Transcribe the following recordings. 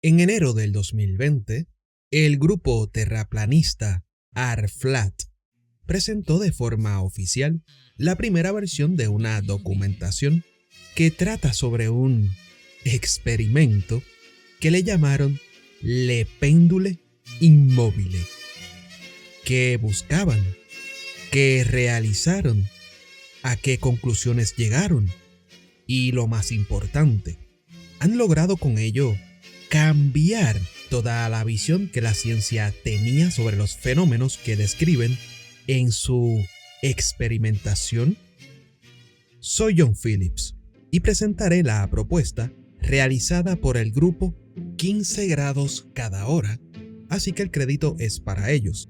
En enero del 2020, el grupo terraplanista R-Flat presentó de forma oficial la primera versión de una documentación que trata sobre un experimento que le llamaron Le Pendule Immobile, que buscaban, que realizaron, a qué conclusiones llegaron y, lo más importante, han logrado con ello cambiar toda la visión que la ciencia tenía sobre los fenómenos que describen en su experimentación. Soy John Phillips y presentaré la propuesta realizada por el grupo 15 grados cada hora, así que el crédito es para ellos.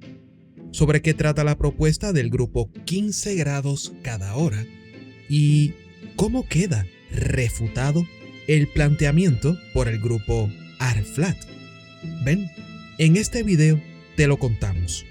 ¿Sobre qué trata la propuesta del grupo 15 grados cada hora? ¿Y cómo queda refutado el planteamiento por el grupo R-Flat? Ven, en este video te lo contamos.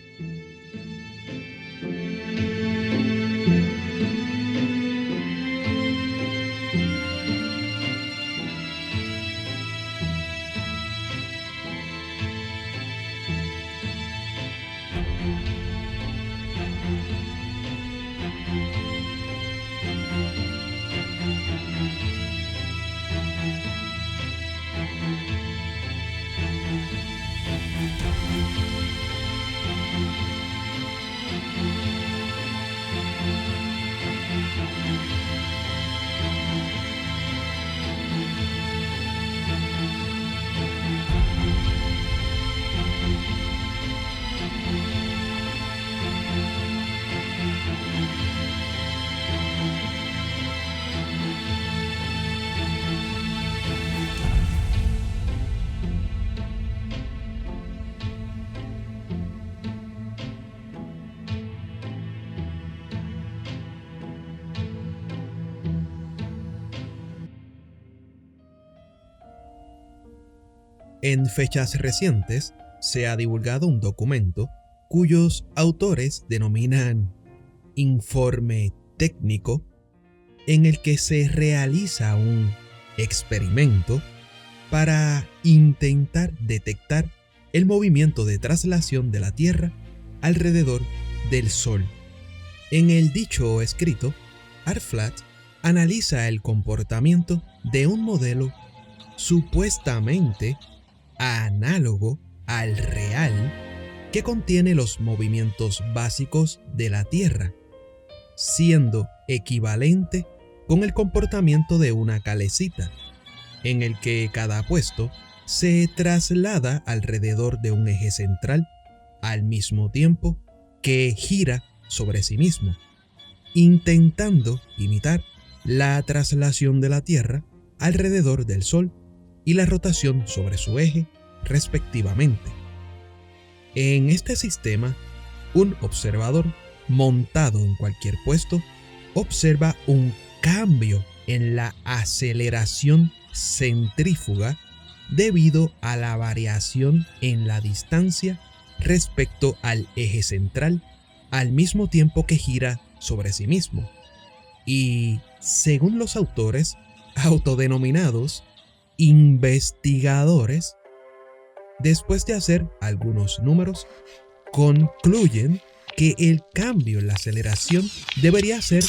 En fechas recientes se ha divulgado un documento cuyos autores denominan informe técnico, en el que se realiza un experimento para intentar detectar el movimiento de traslación de la Tierra alrededor del Sol. En el dicho escrito, R-Flat analiza el comportamiento de un modelo supuestamente análogo al real que contiene los movimientos básicos de la Tierra, siendo equivalente con el comportamiento de una calecita, en el que cada puesto se traslada alrededor de un eje central al mismo tiempo que gira sobre sí mismo, intentando imitar la traslación de la Tierra alrededor del Sol y la rotación sobre su eje, respectivamente. En este sistema, un observador montado en cualquier puesto observa un cambio en la aceleración centrífuga debido a la variación en la distancia respecto al eje central, al mismo tiempo que gira sobre sí mismo. Y, según los autores autodenominados investigadores, después de hacer algunos números, concluyen que el cambio en la aceleración debería ser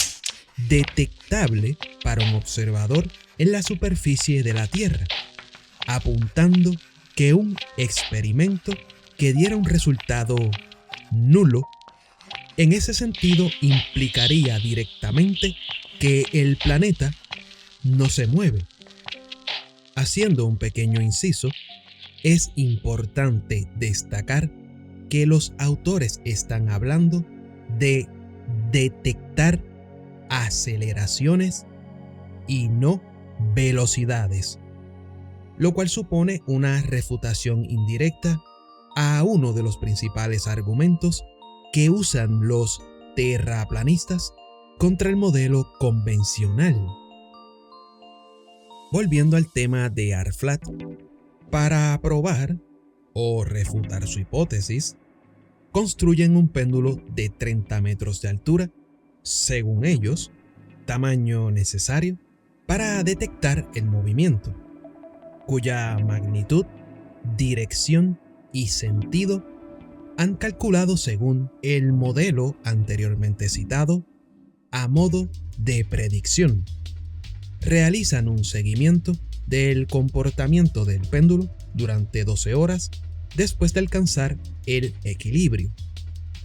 detectable para un observador en la superficie de la Tierra, apuntando que un experimento que diera un resultado nulo en ese sentido implicaría directamente que el planeta no se mueve. Haciendo un pequeño inciso, es importante destacar que los autores están hablando de detectar aceleraciones y no velocidades, lo cual supone una refutación indirecta a uno de los principales argumentos que usan los terraplanistas contra el modelo convencional. Volviendo al tema de R-Flat, para probar o refutar su hipótesis, construyen un péndulo de 30 metros de altura, según ellos, tamaño necesario para detectar el movimiento, cuya magnitud dirección y sentido han calculado según el modelo anteriormente citado a modo de predicción. Realizan un seguimiento del comportamiento del péndulo durante 12 horas después de alcanzar el equilibrio,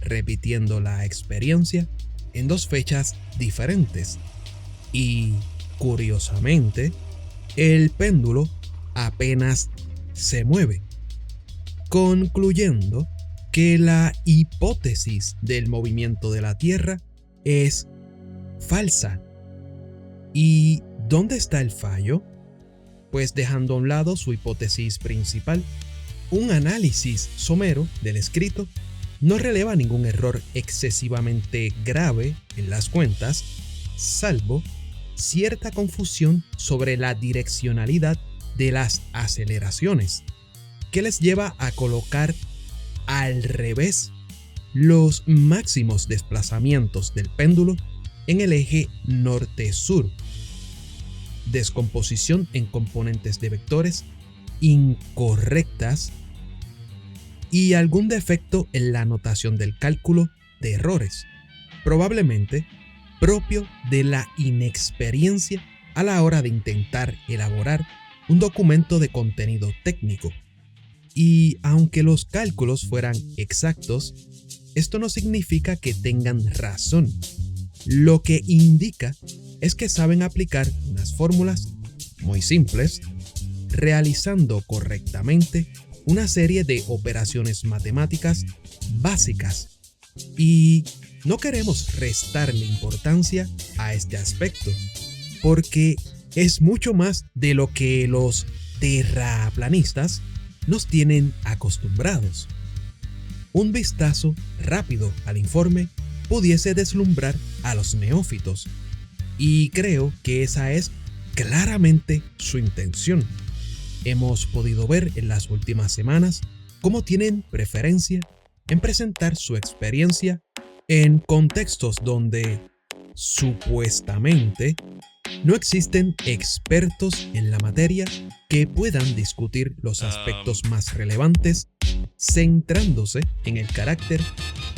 repitiendo la experiencia en 2 fechas diferentes. Y, curiosamente, el péndulo apenas se mueve, concluyendo que la hipótesis del movimiento de la Tierra es falsa. ¿Y dónde está el fallo? Pues dejando a un lado su hipótesis principal, un análisis somero del escrito no releva ningún error excesivamente grave en las cuentas, salvo cierta confusión sobre la direccionalidad de las aceleraciones, que les lleva a colocar al revés los máximos desplazamientos del péndulo en el eje norte-sur, descomposición en componentes de vectores incorrectas y algún defecto en la notación del cálculo de errores, probablemente propio de la inexperiencia a la hora de intentar elaborar un documento de contenido técnico. Y aunque los cálculos fueran exactos, esto no significa que tengan razón. Lo que indica es que saben aplicar unas fórmulas muy simples, realizando correctamente una serie de operaciones matemáticas básicas. Y no queremos restarle importancia a este aspecto, porque es mucho más de lo que los terraplanistas nos tienen acostumbrados. Un vistazo rápido al informe pudiese deslumbrar a los neófitos, y creo que esa es claramente su intención. Hemos podido ver en las últimas semanas cómo tienen preferencia en presentar su experiencia en contextos donde, supuestamente, no existen expertos en la materia que puedan discutir los aspectos más relevantes, centrándose en el carácter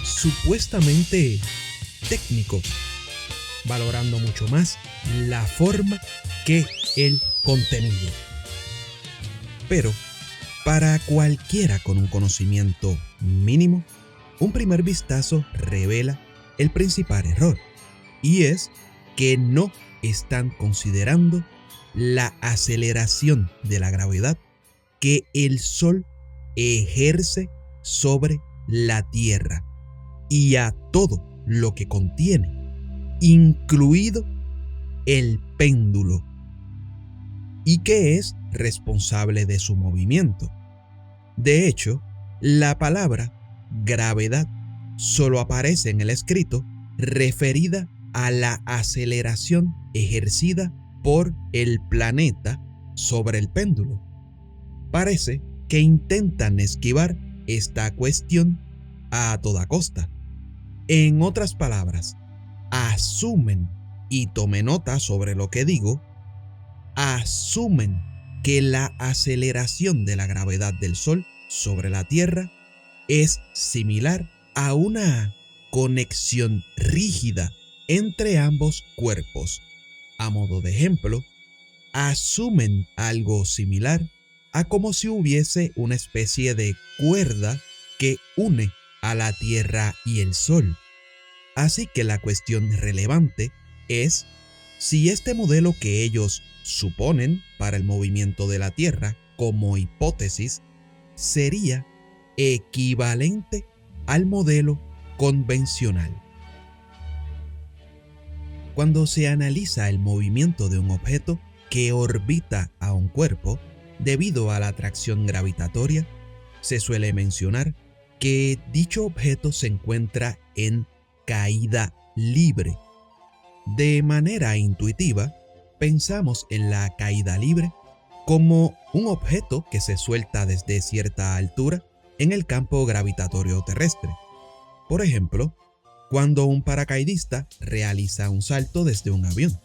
supuestamente técnico, valorando mucho más la forma que el contenido. Pero, para cualquiera con un conocimiento mínimo, un primer vistazo revela el principal error, y es que no están considerando la aceleración de la gravedad que el Sol ejerce sobre la Tierra y a todo lo que contiene, incluido el péndulo, y que es responsable de su movimiento. De hecho, la palabra gravedad solo aparece en el escrito referida a la aceleración ejercida por el planeta sobre el péndulo. Parece que intentan esquivar esta cuestión a toda costa. En otras palabras, asumen, y tome nota sobre lo que digo, asumen que la aceleración de la gravedad del Sol sobre la Tierra es similar a una conexión rígida entre ambos cuerpos. A modo de ejemplo, asumen algo similar a como si hubiese una especie de cuerda que une a la Tierra y el Sol. Así que la cuestión relevante es si este modelo que ellos suponen para el movimiento de la Tierra como hipótesis sería equivalente al modelo convencional. Cuando se analiza el movimiento de un objeto que orbita a un cuerpo debido a la atracción gravitatoria, se suele mencionar que dicho objeto se encuentra en caída libre. De manera intuitiva, pensamos en la caída libre como un objeto que se suelta desde cierta altura en el campo gravitatorio terrestre. Por ejemplo, cuando un paracaidista realiza un salto desde un avión.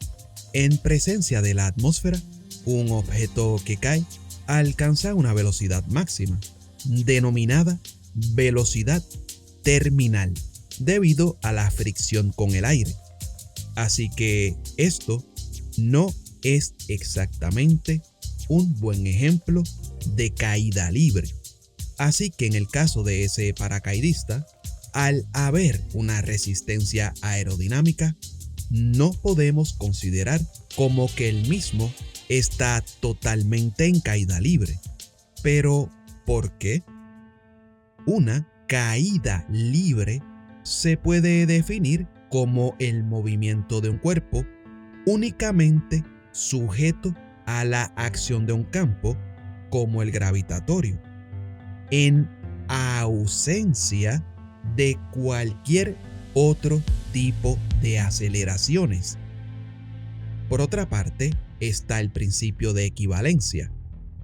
En presencia de la atmósfera, un objeto que cae alcanza una velocidad máxima, denominada velocidad terminal, debido a la fricción con el aire. Así que esto no es exactamente un buen ejemplo de caída libre. Así que en el caso de ese paracaidista, al haber una resistencia aerodinámica, no podemos considerar como que el mismo está totalmente en caída libre. Pero, ¿por qué? Una caída libre se puede definir como el movimiento de un cuerpo únicamente sujeto a la acción de un campo como el gravitatorio, en ausencia de cualquier otro tipo de aceleraciones. Por otra parte, está el principio de equivalencia,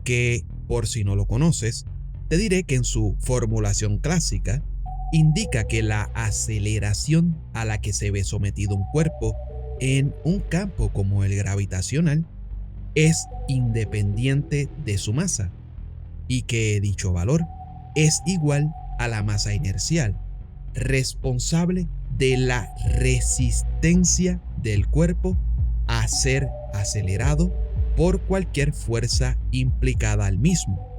que, por si no lo conoces, te diré que en su formulación clásica indica que la aceleración a la que se ve sometido un cuerpo en un campo como el gravitacional es independiente de su masa y que dicho valor es igual a la masa inercial, responsable de la resistencia del cuerpo a ser acelerado por cualquier fuerza implicada al mismo.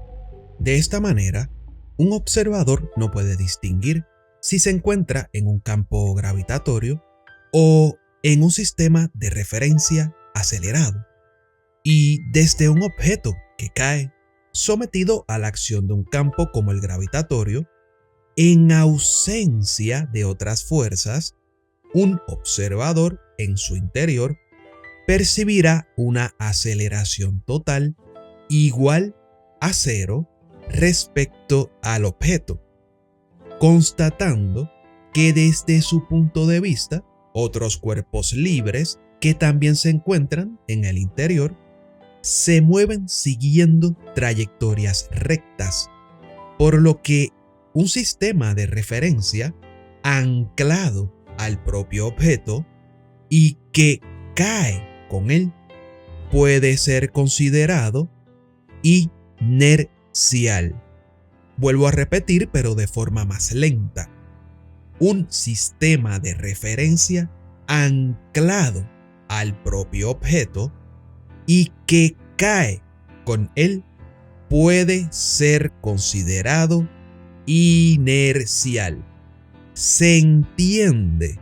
De esta manera, un observador no puede distinguir si se encuentra en un campo gravitatorio o en un sistema de referencia acelerado, y desde un objeto que cae sometido a la acción de un campo como el gravitatorio, en ausencia de otras fuerzas, un observador en su interior percibirá una aceleración total igual a cero respecto al objeto, constatando que desde su punto de vista, otros cuerpos libres que también se encuentran en el interior se mueven siguiendo trayectorias rectas, por lo que un sistema de referencia anclado al propio objeto y que cae con él puede ser considerado inercial. Vuelvo a repetir, pero de forma más lenta. Un sistema de referencia anclado al propio objeto y que cae con él puede ser considerado inercial. Se entiende.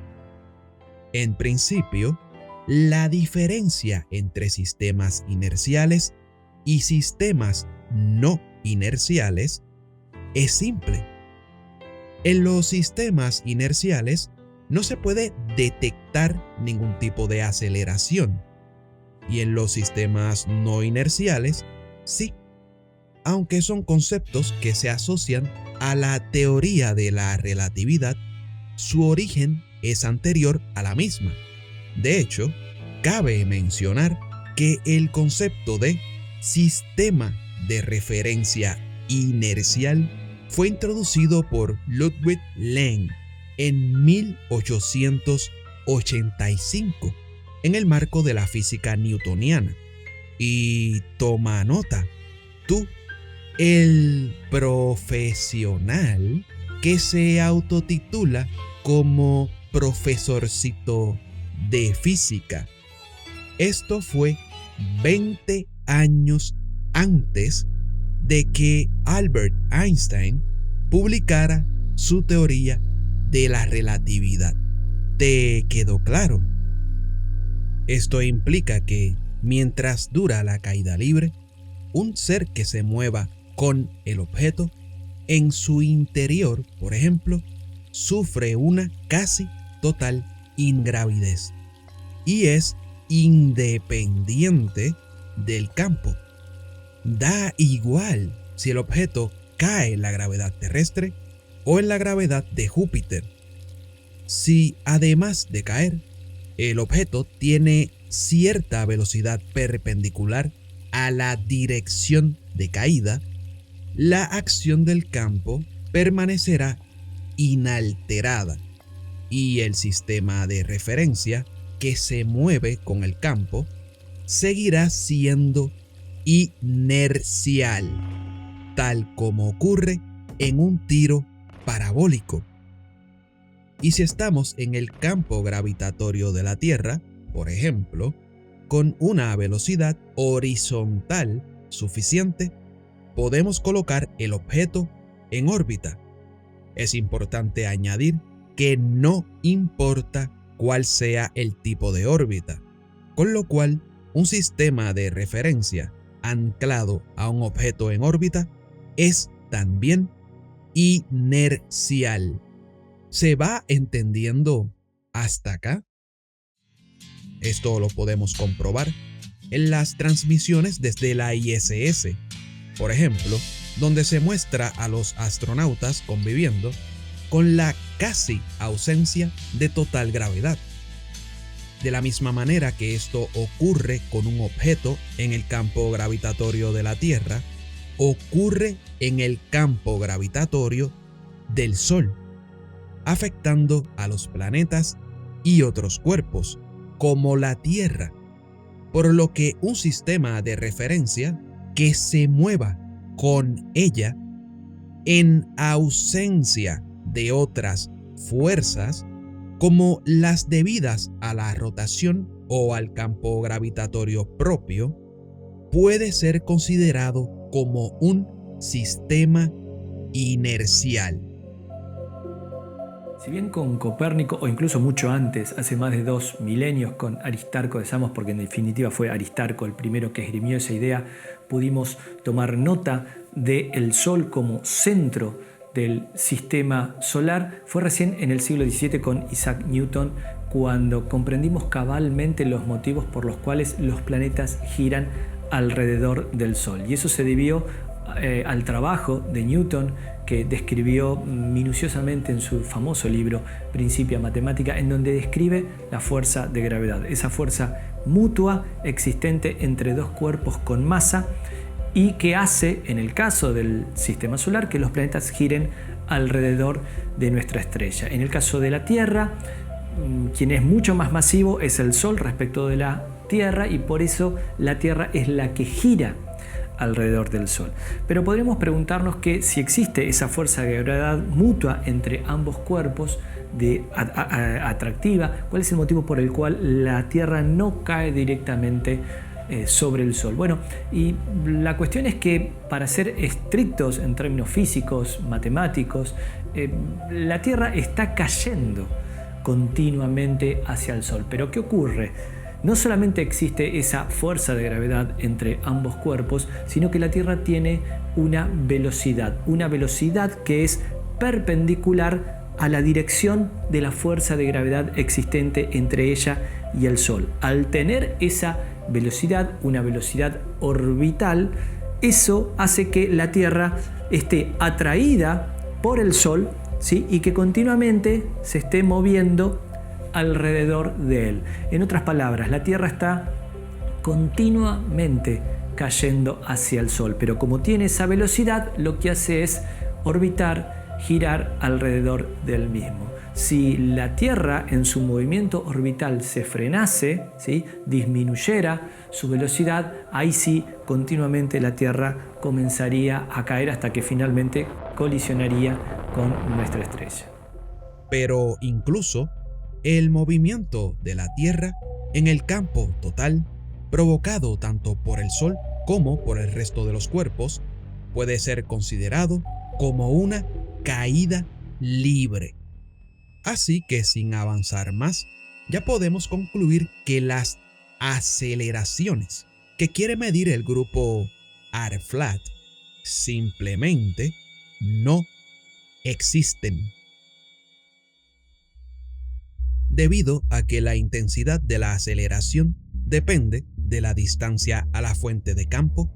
En principio, la diferencia entre sistemas inerciales y sistemas no inerciales es simple. En los sistemas inerciales no se puede detectar ningún tipo de aceleración, y en los sistemas no inerciales sí, aunque son conceptos que se asocian a la teoría de la relatividad, su origen es anterior a la misma. De hecho, cabe mencionar que el concepto de sistema de referencia inercial fue introducido por Ludwig Leng en 1885 en el marco de la física newtoniana. Y toma nota, tú, el profesional que se autotitula como profesorcito de física. Esto fue 20 años antes de que Albert Einstein publicara su teoría de la relatividad. ¿Te quedó claro? Esto implica que, mientras dura la caída libre, un ser que se mueva con el objeto, en su interior, por ejemplo, sufre una casi total ingravidez y es independiente del campo. Da igual si el objeto cae en la gravedad terrestre o en la gravedad de Júpiter. Si además de caer, el objeto tiene cierta velocidad perpendicular a la dirección de caída, la acción del campo permanecerá inalterada y el sistema de referencia que se mueve con el campo seguirá siendo inercial, tal como ocurre en un tiro parabólico. Y si estamos en el campo gravitatorio de la Tierra, por ejemplo, con una velocidad horizontal suficiente, podemos colocar el objeto en órbita. Es importante añadir que no importa cuál sea el tipo de órbita, con lo cual un sistema de referencia anclado a un objeto en órbita es también inercial. ¿Se va entendiendo hasta acá? Esto lo podemos comprobar en las transmisiones desde la ISS, por ejemplo, donde se muestra a los astronautas conviviendo con la casi ausencia de total gravedad. De la misma manera que esto ocurre con un objeto en el campo gravitatorio de la Tierra, ocurre en el campo gravitatorio del Sol, afectando a los planetas y otros cuerpos, como la Tierra, por lo que un sistema de referencia que se mueva con ella en ausencia de otras fuerzas como las debidas a la rotación o al campo gravitatorio propio, puede ser considerado como un sistema inercial. Si bien con Copérnico, o incluso mucho antes, hace más de 2 milenios con Aristarco de Samos, porque en definitiva fue Aristarco el primero que esgrimió esa idea, pudimos tomar nota del Sol como centro del sistema solar, fue recién en el siglo XVII con Isaac Newton cuando comprendimos cabalmente los motivos por los cuales los planetas giran alrededor del Sol. Y eso se debió al trabajo de Newton, que describió minuciosamente en su famoso libro Principia Mathematica, en donde describe la fuerza de gravedad, esa fuerza mutua existente entre dos cuerpos con masa y que hace, en el caso del sistema solar, que los planetas giren alrededor de nuestra estrella. En el caso de la Tierra, quien es mucho más masivo es el Sol respecto de la Tierra, y por eso la Tierra es la que gira alrededor del Sol. Pero podríamos preguntarnos que si existe esa fuerza de gravedad mutua entre ambos cuerpos atractiva, ¿cuál es el motivo por el cual la Tierra no cae directamente sobre el Sol? Bueno, y la cuestión es que, para ser estrictos en términos físicos, matemáticos, la Tierra está cayendo continuamente hacia el Sol. Pero ¿qué ocurre? No solamente existe esa fuerza de gravedad entre ambos cuerpos, sino que la Tierra tiene una velocidad que es perpendicular a la dirección de la fuerza de gravedad existente entre ella y el Sol. Al tener esa velocidad, una velocidad orbital, eso hace que la Tierra esté atraída por el Sol, ¿sí? Y que continuamente se esté moviendo alrededor de él. En otras palabras, la Tierra está continuamente cayendo hacia el Sol, pero como tiene esa velocidad, lo que hace es orbitar, girar alrededor del mismo. Si la Tierra en su movimiento orbital se frenase, ¿sí? Disminuyera su velocidad, ahí sí continuamente la Tierra comenzaría a caer hasta que finalmente colisionaría con nuestra estrella. Pero incluso el movimiento de la Tierra en el campo total, provocado tanto por el Sol como por el resto de los cuerpos, puede ser considerado como una caída libre. Así que, sin avanzar más, ya podemos concluir que las aceleraciones que quiere medir el grupo ARFLAT simplemente no existen, debido a que la intensidad de la aceleración depende de la distancia a la fuente de campo.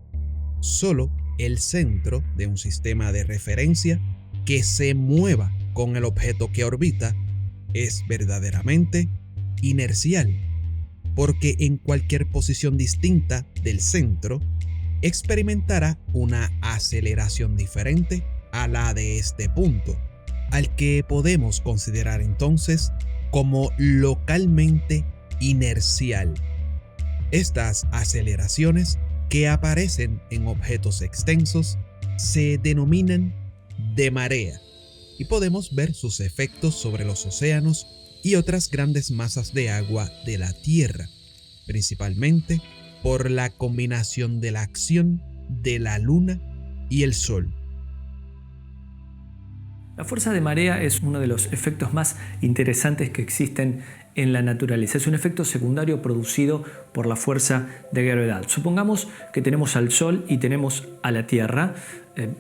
Solo el centro de un sistema de referencia que se mueva con el objeto que orbita es verdaderamente inercial, porque en cualquier posición distinta del centro experimentará una aceleración diferente a la de este punto, al que podemos considerar entonces como localmente inercial. Estas aceleraciones, que aparecen en objetos extensos se denominan de marea y podemos ver sus efectos sobre los océanos y otras grandes masas de agua de la Tierra, principalmente por la combinación de la acción de la Luna y el Sol. La fuerza de marea es uno de los efectos más interesantes que existen en la naturaleza. Es un efecto secundario producido por la fuerza de gravedad. Supongamos que tenemos al Sol y tenemos a la Tierra.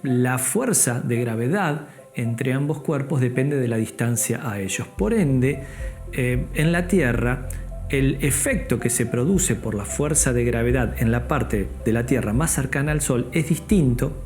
La fuerza de gravedad entre ambos cuerpos depende de la distancia a ellos. Por ende, en la Tierra, el efecto que se produce por la fuerza de gravedad en la parte de la Tierra más cercana al Sol es distinto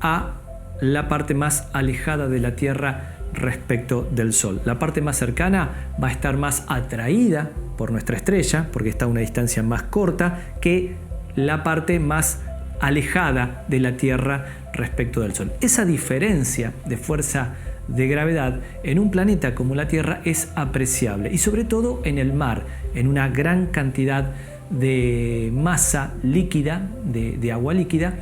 a la parte más alejada de la Tierra respecto del Sol. La parte más cercana va a estar más atraída por nuestra estrella, porque está a una distancia más corta, que la parte más alejada de la Tierra respecto del Sol. Esa diferencia de fuerza de gravedad en un planeta como la Tierra es apreciable, y sobre todo en el mar, en una gran cantidad de masa líquida, de agua líquida.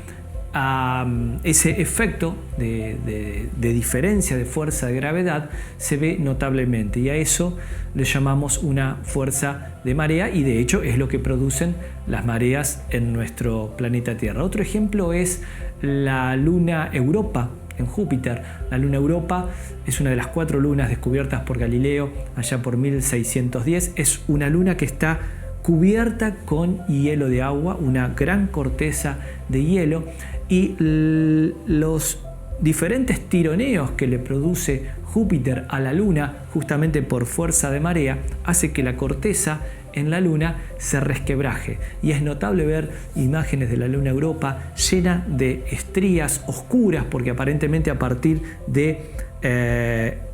Ese efecto de diferencia de fuerza de gravedad se ve notablemente, y a eso le llamamos una fuerza de marea, y de hecho es lo que producen las mareas en nuestro planeta Tierra. Otro ejemplo es la luna Europa en Júpiter. La luna Europa es una de las 4 lunas descubiertas por Galileo allá por 1610. Es una luna que está cubierta con hielo de agua, una gran corteza de hielo, y los diferentes tironeos que le produce Júpiter a la Luna, justamente por fuerza de marea, hace que la corteza en la Luna se resquebraje. Y es notable ver imágenes de la luna Europa llena de estrías oscuras, porque aparentemente a partir de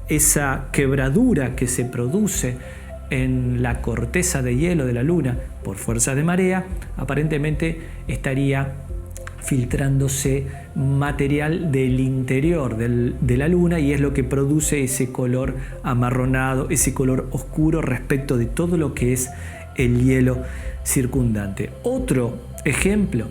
esa quebradura que se produce en la corteza de hielo de la Luna por fuerza de marea, aparentemente estaría filtrándose material del interior de la Luna, y es lo que produce ese color amarronado, ese color oscuro respecto de todo lo que es el hielo circundante. Otro ejemplo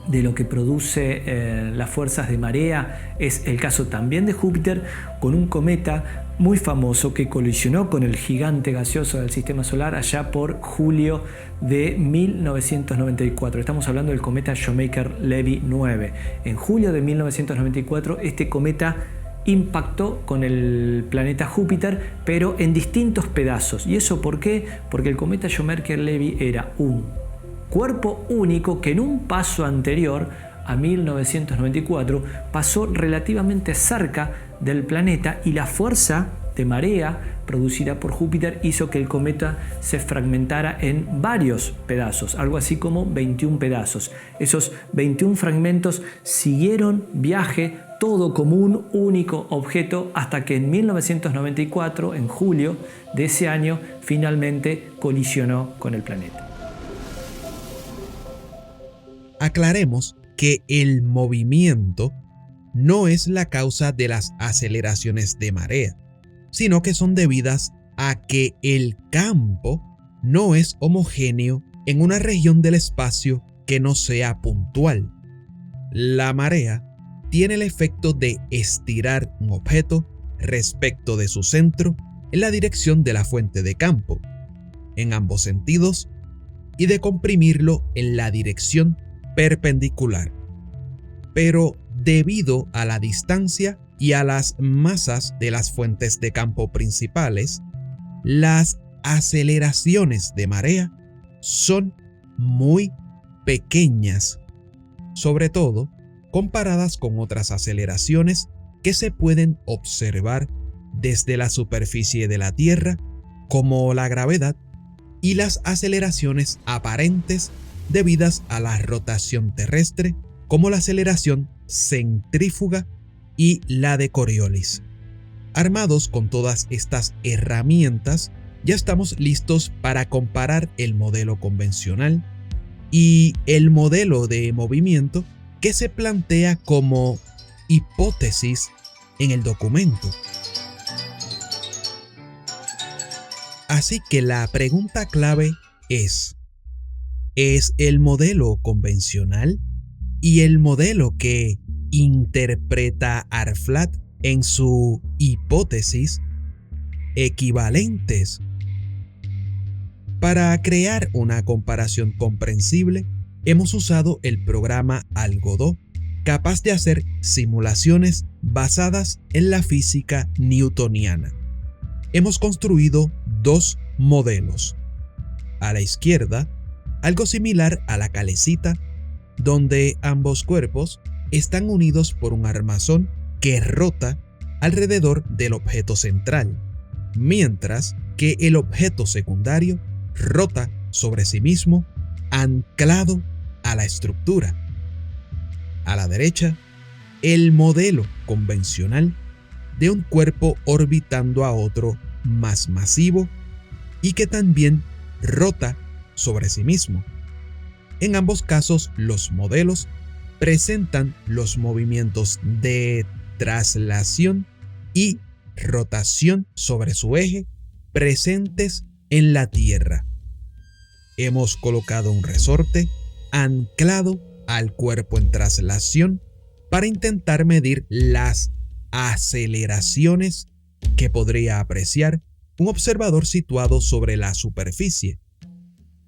de lo que produce las fuerzas de marea es el caso también de Júpiter, con un cometa muy famoso que colisionó con el gigante gaseoso del sistema solar allá por julio de 1994. Estamos hablando del cometa Shoemaker-Levy 9. En julio de 1994 este cometa impactó con el planeta Júpiter, pero en distintos pedazos. ¿Y eso por qué? Porque el cometa Shoemaker-Levy era un cuerpo único que en un paso anterior a 1994 pasó relativamente cerca del planeta, y la fuerza de marea producida por Júpiter hizo que el cometa se fragmentara en varios pedazos, algo así como 21 pedazos. Esos 21 fragmentos siguieron viaje, todo como un único objeto, hasta que en 1994, en julio de ese año, finalmente colisionó con el planeta. Aclaremos que el movimiento no es la causa de las aceleraciones de marea, sino que son debidas a que el campo no es homogéneo en una región del espacio que no sea puntual. La marea tiene el efecto de estirar un objeto respecto de su centro en la dirección de la fuente de campo, en ambos sentidos, y de comprimirlo en la dirección perpendicular. Pero debido a la distancia y a las masas de las fuentes de campo principales, las aceleraciones de marea son muy pequeñas, sobre todo comparadas con otras aceleraciones que se pueden observar desde la superficie de la Tierra, como la gravedad, y las aceleraciones aparentes debidas a la rotación terrestre, como la aceleración centrífuga y la de Coriolis. Armados con todas estas herramientas, ya estamos listos para comparar el modelo convencional y el modelo de movimiento que se plantea como hipótesis en el documento. Así que la pregunta clave es: es el modelo convencional y el modelo que interpreta Arflat en su hipótesis equivalentes. Para crear una comparación comprensible, hemos usado el programa Algodó, capaz de hacer simulaciones basadas en la física newtoniana. Hemos construido dos modelos. A la izquierda, algo similar a la calecita, donde ambos cuerpos están unidos por un armazón que rota alrededor del objeto central, mientras que el objeto secundario rota sobre sí mismo, anclado a la estructura. A la derecha, el modelo convencional de un cuerpo orbitando a otro más masivo y que también rota sobre sí mismo. En ambos casos, los modelos presentan los movimientos de traslación y rotación sobre su eje presentes en la Tierra. Hemos colocado un resorte anclado al cuerpo en traslación para intentar medir las aceleraciones que podría apreciar un observador situado sobre la superficie.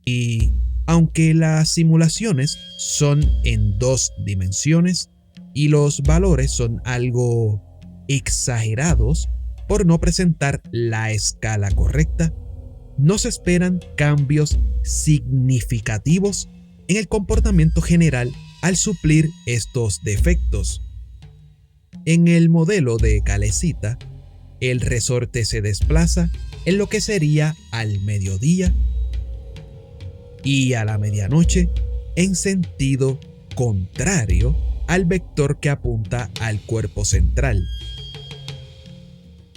Y aunque las simulaciones son en 2 dimensiones y los valores son algo exagerados por no presentar la escala correcta, no se esperan cambios significativos en el comportamiento general al suplir estos defectos. En el modelo de calecita, el resorte se desplaza en lo que sería al mediodía y a la medianoche en sentido contrario al vector que apunta al cuerpo central.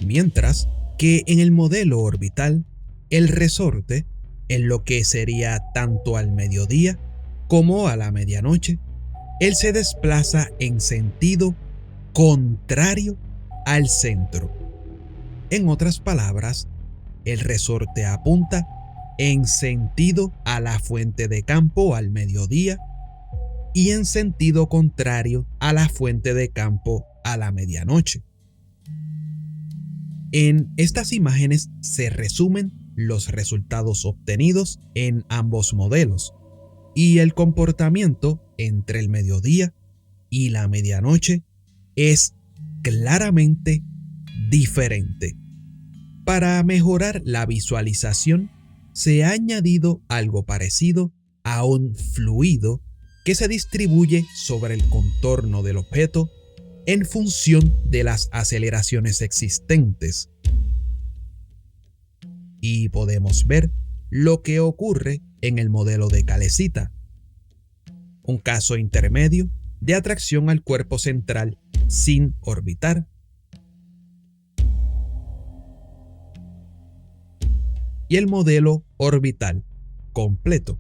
Mientras que en el modelo orbital, el resorte, en lo que sería tanto al mediodía como a la medianoche, él se desplaza en sentido contrario al centro. En otras palabras, el resorte apunta en sentido a la fuente de campo al mediodía y en sentido contrario a la fuente de campo a la medianoche. En estas imágenes se resumen los resultados obtenidos en ambos modelos y el comportamiento entre el mediodía y la medianoche es claramente diferente. Para mejorar la visualización, se ha añadido algo parecido a un fluido que se distribuye sobre el contorno del objeto en función de las aceleraciones existentes. Y podemos ver lo que ocurre en el modelo de calecita. Un caso intermedio de atracción al cuerpo central sin orbitar. Y el modelo orbital completo.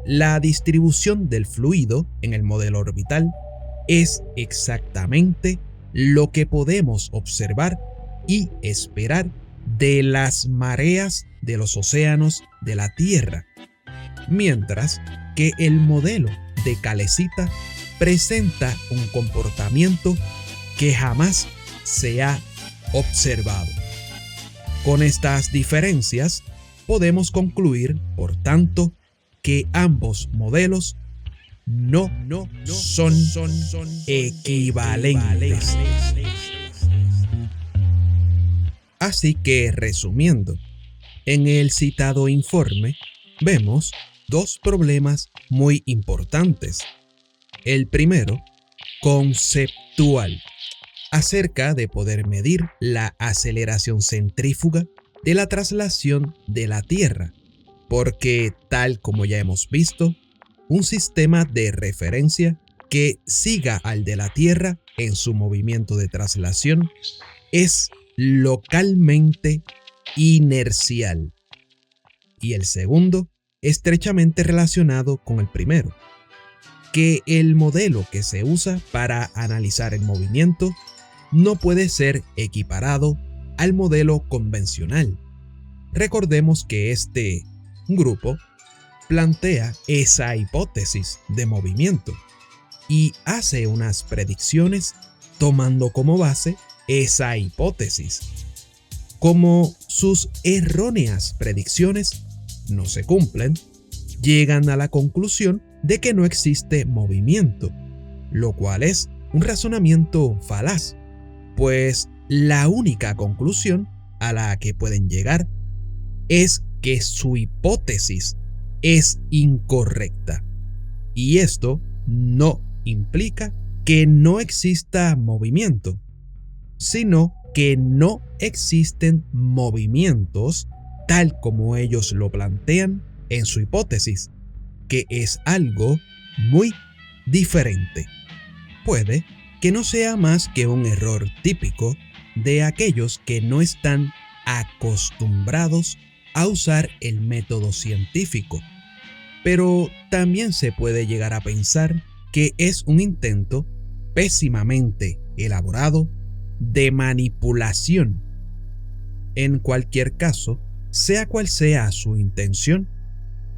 La distribución del fluido en el modelo orbital es exactamente lo que podemos observar y esperar de las mareas de los océanos de la Tierra, mientras que el modelo de calecita presenta un comportamiento que jamás se ha observado. Con estas diferencias, podemos concluir, por tanto, que ambos modelos no son equivalentes. Así que, resumiendo, en el citado informe vemos dos problemas muy importantes. El primero, conceptual, acerca de poder medir la aceleración centrífuga de la traslación de la Tierra, porque tal como ya hemos visto, un sistema de referencia que siga al de la Tierra en su movimiento de traslación es localmente inercial. Y el segundo, estrechamente relacionado con el primero, que el modelo que se usa para analizar el movimiento no puede ser equiparado al modelo convencional. Recordemos que este grupo plantea esa hipótesis de movimiento y hace unas predicciones tomando como base esa hipótesis. Como sus erróneas predicciones no se cumplen, llegan a la conclusión de que no existe movimiento, lo cual es un razonamiento falaz, pues la única conclusión a la que pueden llegar es que su hipótesis es incorrecta. Y esto no implica que no exista movimiento, sino que no existen movimientos tal como ellos lo plantean en su hipótesis, que es algo muy diferente. Puede que no sea más que un error típico de aquellos que no están acostumbrados a usar el método científico, pero también se puede llegar a pensar que es un intento pésimamente elaborado de manipulación. En cualquier caso, sea cual sea su intención,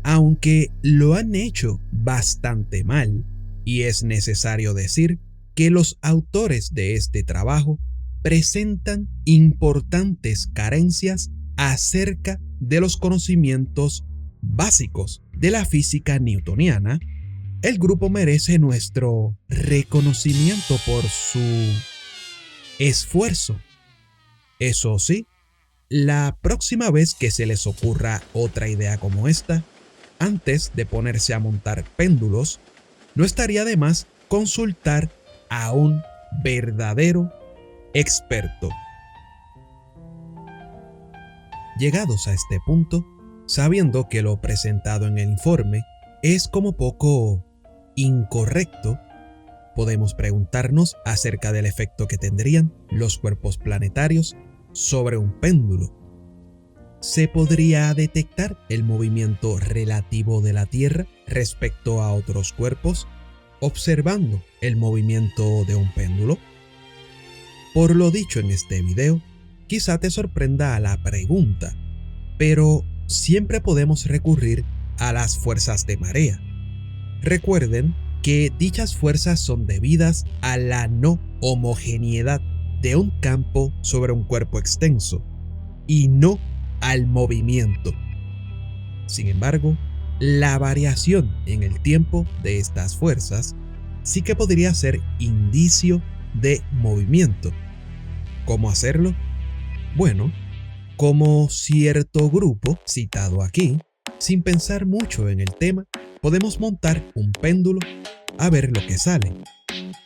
aunque lo han hecho bastante mal, y es necesario decir que los autores de este trabajo presentan importantes carencias acerca de los conocimientos básicos de la física newtoniana, el grupo merece nuestro reconocimiento por su esfuerzo. Eso sí, la próxima vez que se les ocurra otra idea como esta, antes de ponerse a montar péndulos, no estaría de más consultar a un verdadero experto. Llegados a este punto, sabiendo que lo presentado en el informe es como poco incorrecto, podemos preguntarnos acerca del efecto que tendrían los cuerpos planetarios sobre un péndulo. ¿Se podría detectar el movimiento relativo de la Tierra respecto a otros cuerpos observando el movimiento de un péndulo? Por lo dicho en este video, quizá te sorprenda la pregunta, pero siempre podemos recurrir a las fuerzas de marea. Recuerden que dichas fuerzas son debidas a la no homogeneidad de un campo sobre un cuerpo extenso y no al movimiento. Sin embargo, la variación en el tiempo de estas fuerzas sí que podría ser indicio de movimiento. ¿Cómo hacerlo? Bueno, como cierto grupo citado aquí, sin pensar mucho en el tema, podemos montar un péndulo a ver lo que sale.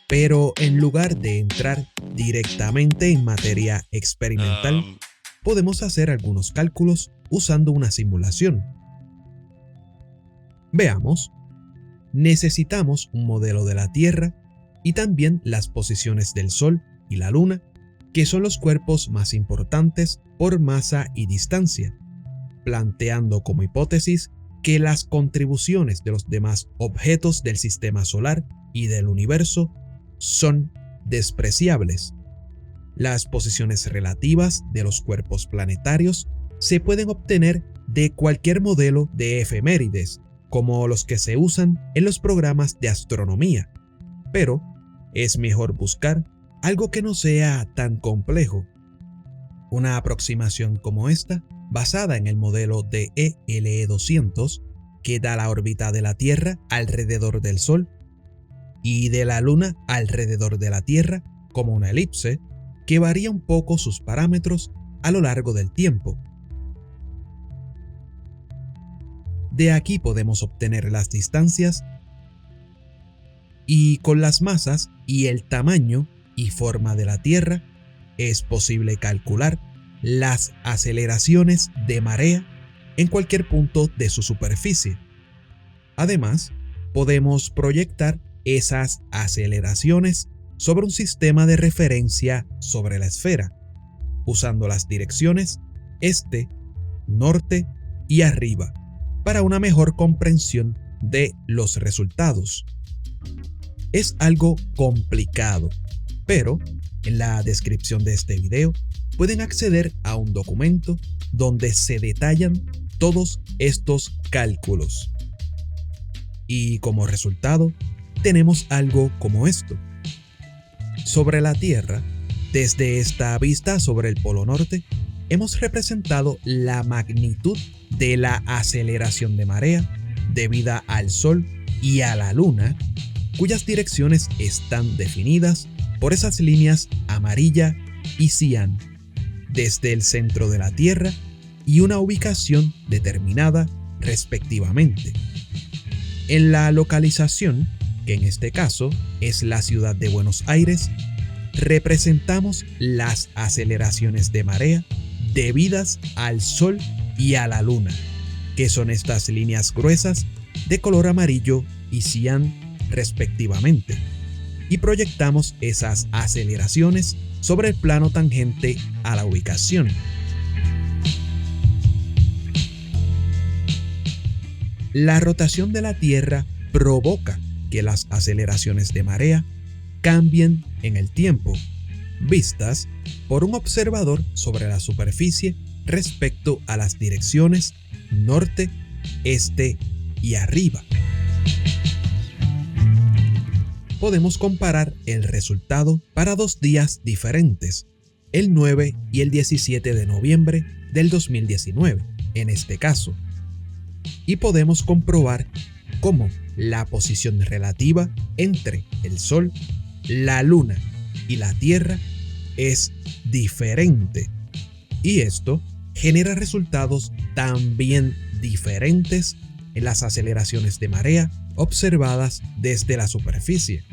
Pero en lugar de entrar directamente en materia experimental, podemos hacer algunos cálculos usando una simulación. Veamos. Necesitamos un modelo de la Tierra y también las posiciones del Sol y la Luna, que son los cuerpos más importantes por masa y distancia, planteando como hipótesis que las contribuciones de los demás objetos del sistema solar y del universo son despreciables. Las posiciones relativas de los cuerpos planetarios se pueden obtener de cualquier modelo de efemérides, como los que se usan en los programas de astronomía, pero es mejor buscar algo que no sea tan complejo. Una aproximación como esta, basada en el modelo de ELE200, que da la órbita de la Tierra alrededor del Sol y de la Luna alrededor de la Tierra como una elipse, que varía un poco sus parámetros a lo largo del tiempo. De aquí podemos obtener las distancias y con las masas y el tamaño y forma de la Tierra es posible calcular las aceleraciones de marea en cualquier punto de su superficie. Además, podemos proyectar esas aceleraciones sobre un sistema de referencia sobre la esfera, usando las direcciones este, norte y arriba, para una mejor comprensión de los resultados. Es algo complicado, pero en la descripción de este video pueden acceder a un documento donde se detallan todos estos cálculos. Y como resultado, tenemos algo como esto. Sobre la Tierra, desde esta vista sobre el Polo Norte, hemos representado la magnitud de la aceleración de marea debida al Sol y a la Luna, cuyas direcciones están definidas por esas líneas amarilla y cian, desde el centro de la Tierra y una ubicación determinada respectivamente. En la localización, que en este caso es la ciudad de Buenos Aires, representamos las aceleraciones de marea debidas al Sol y a la Luna, que son estas líneas gruesas de color amarillo y cian respectivamente, y proyectamos esas aceleraciones sobre el plano tangente a la ubicación. La rotación de la Tierra provoca que las aceleraciones de marea cambien en el tiempo, vistas por un observador sobre la superficie respecto a las direcciones norte, este y arriba. Podemos comparar el resultado para 2 días diferentes, el 9 y el 17 de noviembre del 2019, en este caso, y podemos comprobar cómo la posición relativa entre el Sol, la Luna y la Tierra es diferente, y esto genera resultados también diferentes en las aceleraciones de marea observadas desde la superficie.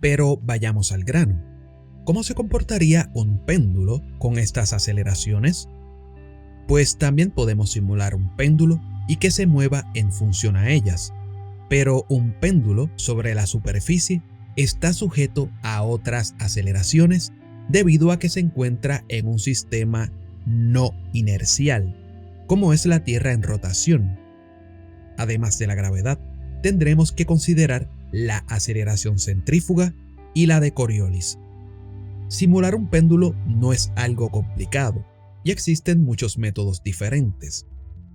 Pero vayamos al grano. ¿Cómo se comportaría un péndulo con estas aceleraciones? Pues también podemos simular un péndulo y que se mueva en función a ellas, pero un péndulo sobre la superficie está sujeto a otras aceleraciones debido a que se encuentra en un sistema no inercial, como es la Tierra en rotación. Además de la gravedad, tendremos que considerar la aceleración centrífuga y la de Coriolis. Simular un péndulo no es algo complicado y existen muchos métodos diferentes.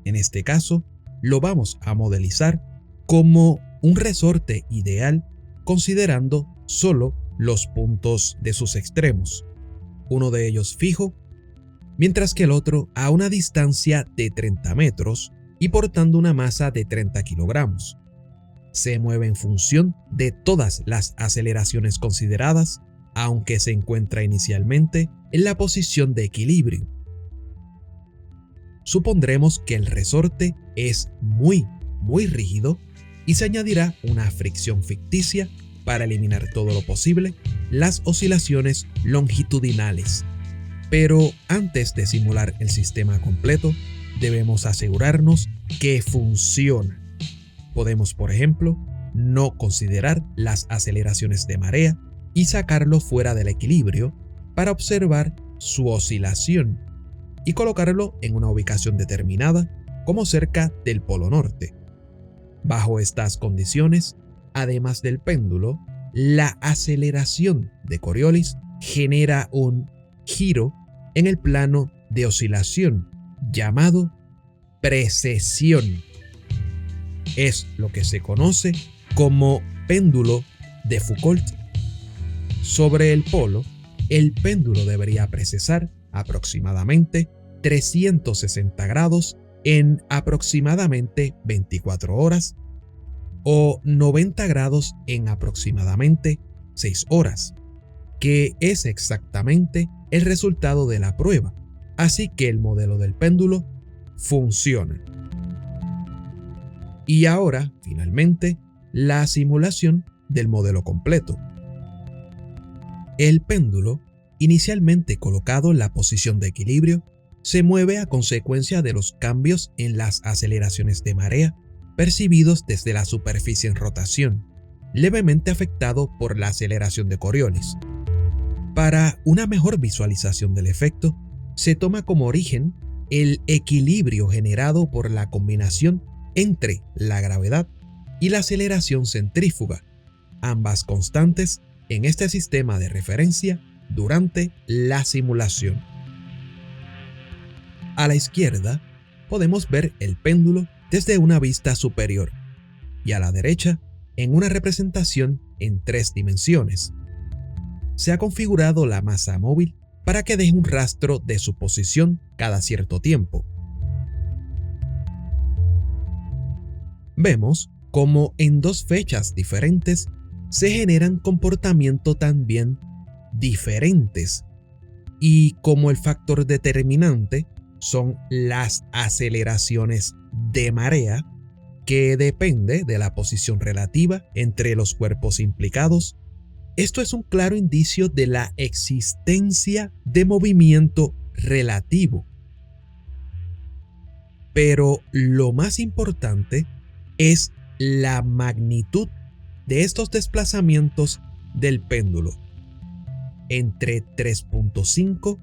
En este caso, lo vamos a modelizar como un resorte ideal considerando solo los puntos de sus extremos, uno de ellos fijo, mientras que el otro a una distancia de 30 metros y portando una masa de 30 kilogramos. Se mueve en función de todas las aceleraciones consideradas, aunque se encuentra inicialmente en la posición de equilibrio. Supondremos que el resorte es muy rígido y se añadirá una fricción ficticia para eliminar todo lo posible las oscilaciones longitudinales. Pero antes de simular el sistema completo, debemos asegurarnos que funciona. Podemos, por ejemplo, no considerar las aceleraciones de marea y sacarlo fuera del equilibrio para observar su oscilación y colocarlo en una ubicación determinada, como cerca del Polo Norte. Bajo estas condiciones, además del péndulo, la aceleración de Coriolis genera un giro en el plano de oscilación llamado precesión. Es lo que se conoce como péndulo de Foucault. Sobre el polo, el péndulo debería precesar aproximadamente 360 grados en aproximadamente 24 horas o 90 grados en aproximadamente 6 horas, que es exactamente el resultado de la prueba, así que el modelo del péndulo funciona. Y ahora, finalmente, la simulación del modelo completo. El péndulo, inicialmente colocado en la posición de equilibrio, se mueve a consecuencia de los cambios en las aceleraciones de marea percibidos desde la superficie en rotación, levemente afectado por la aceleración de Coriolis. Para una mejor visualización del efecto, se toma como origen el equilibrio generado por la combinación entre la gravedad y la aceleración centrífuga, ambas constantes en este sistema de referencia durante la simulación. A la izquierda podemos ver el péndulo desde una vista superior y a la derecha en una representación en 3 dimensiones. Se ha configurado la masa móvil para que deje un rastro de su posición cada cierto tiempo. Vemos cómo en 2 fechas diferentes se generan comportamientos también diferentes y como el factor determinante son las aceleraciones de marea, que depende de la posición relativa entre los cuerpos implicados. Esto es un claro indicio de la existencia de movimiento relativo. Pero lo más importante es la magnitud de estos desplazamientos del péndulo, entre 3.5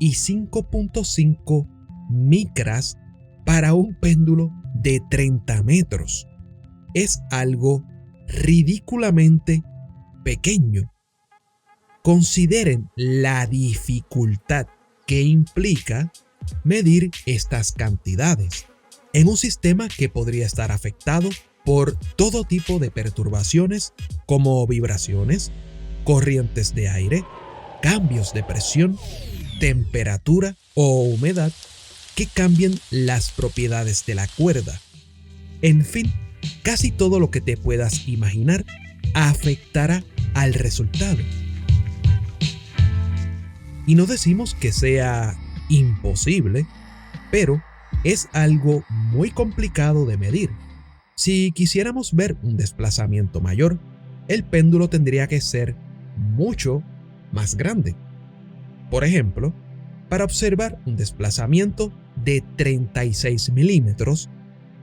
y 5.5 micras para un péndulo de 30 metros. Es algo ridículamente pequeño. Consideren la dificultad que implica medir estas cantidades en un sistema que podría estar afectado por todo tipo de perturbaciones como vibraciones, corrientes de aire, cambios de presión, temperatura o humedad que cambien las propiedades de la cuerda. En fin, casi todo lo que te puedas imaginar afectará al resultado. Y no decimos que sea imposible, pero es algo muy complicado de medir. Si quisiéramos ver un desplazamiento mayor, el péndulo tendría que ser mucho más grande. Por ejemplo, para observar un desplazamiento de 36 milímetros,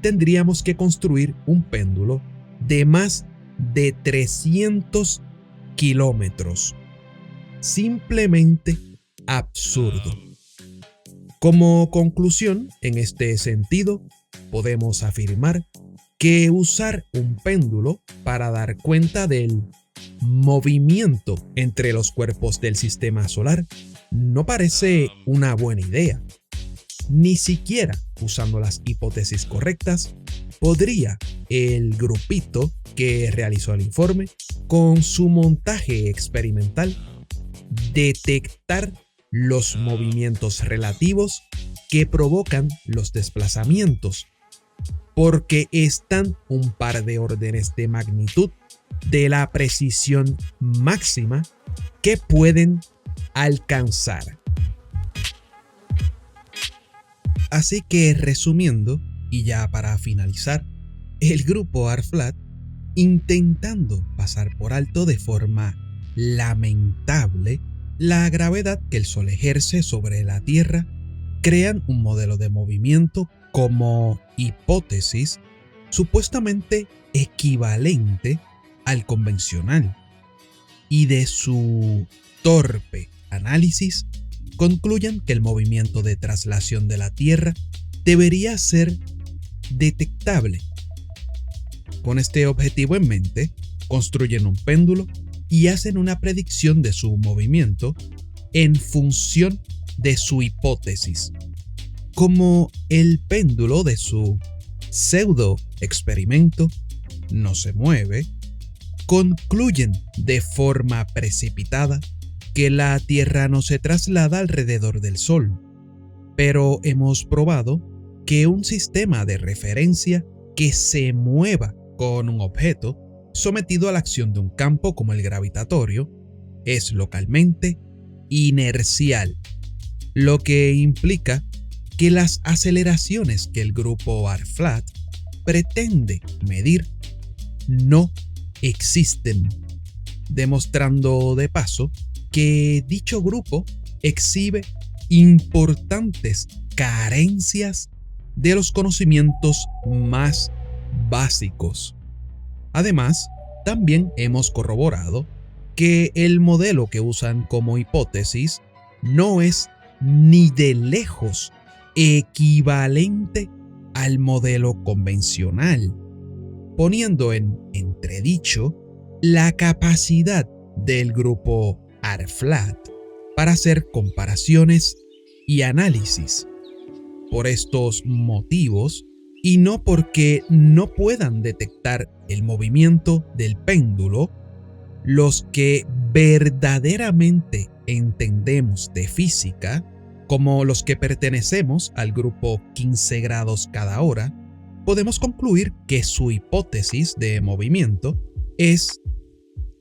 tendríamos que construir un péndulo de más de 300 kilómetros. Simplemente absurdo. Como conclusión, en este sentido, podemos afirmar que usar un péndulo para dar cuenta del movimiento entre los cuerpos del sistema solar no parece una buena idea. Ni siquiera usando las hipótesis correctas, podría el grupito que realizó el informe, con su montaje experimental, detectar los movimientos relativos que provocan los desplazamientos, porque están un par de órdenes de magnitud de la precisión máxima que pueden alcanzar. Así que resumiendo, y ya para finalizar, el grupo ARFLAT, intentando pasar por alto de forma lamentable la gravedad que el Sol ejerce sobre la Tierra, crean un modelo de movimiento como hipótesis supuestamente equivalente al convencional, y de su torpe análisis concluyan que el movimiento de traslación de la Tierra debería ser detectable. Con este objetivo en mente, construyen un péndulo y hacen una predicción de su movimiento en función de su hipótesis. Como el péndulo de su pseudo experimento no se mueve, concluyen de forma precipitada que la Tierra no se traslada alrededor del Sol, pero hemos probado que un sistema de referencia que se mueva con un objeto sometido a la acción de un campo como el gravitatorio es localmente inercial, lo que implica que las aceleraciones que el grupo ARFLAT pretende medir no existen, demostrando de paso que dicho grupo exhibe importantes carencias de los conocimientos más básicos. Además, también hemos corroborado que el modelo que usan como hipótesis no es ni de lejos equivalente al modelo convencional, poniendo en entredicho la capacidad del grupo ARFLAT para hacer comparaciones y análisis. Por estos motivos, Y no porque no puedan detectar el movimiento del péndulo, los que verdaderamente entendemos de física, como los que pertenecemos al grupo 15 grados cada hora, podemos concluir que su hipótesis de movimiento es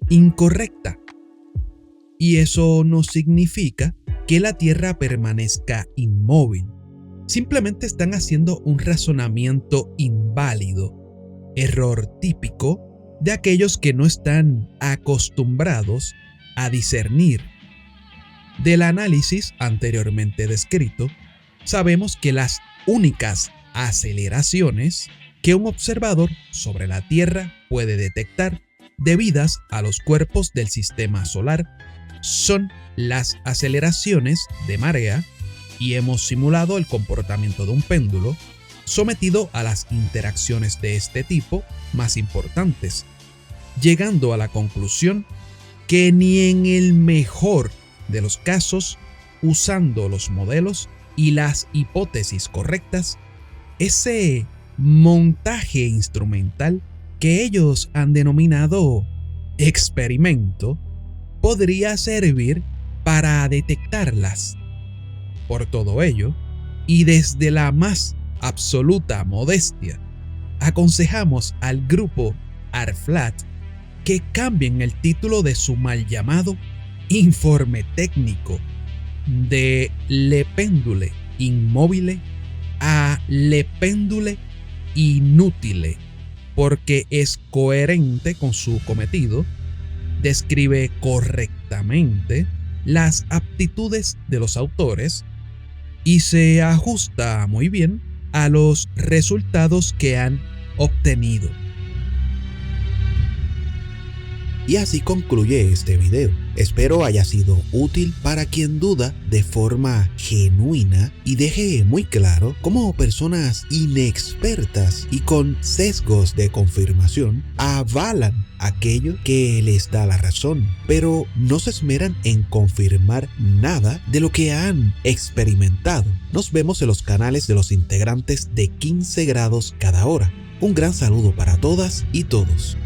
incorrecta. Y eso no significa que la Tierra permanezca inmóvil. Simplemente están haciendo un razonamiento inválido, error típico de aquellos que no están acostumbrados a discernir. Del análisis anteriormente descrito, sabemos que las únicas aceleraciones que un observador sobre la Tierra puede detectar debidas a los cuerpos del sistema solar son las aceleraciones de marea, y hemos simulado el comportamiento de un péndulo sometido a las interacciones de este tipo más importantes, llegando a la conclusión que ni en el mejor de los casos, usando los modelos y las hipótesis correctas, ese montaje instrumental que ellos han denominado experimento podría servir para detectarlas. Por todo ello, y desde la más absoluta modestia, aconsejamos al grupo ARFLAT que cambien el título de su mal llamado informe técnico de Le Pendule Immobile a Le Pendule Inutile, porque es coherente con su cometido, describe correctamente las aptitudes de los autores y se ajusta muy bien a los resultados que han obtenido. Y así concluye este video. Espero haya sido útil para quien duda de forma genuina y deje muy claro cómo personas inexpertas y con sesgos de confirmación avalan aquello que les da la razón, pero no se esmeran en confirmar nada de lo que han experimentado. Nos vemos en los canales de los integrantes de 15 grados cada hora. Un gran saludo para todas y todos.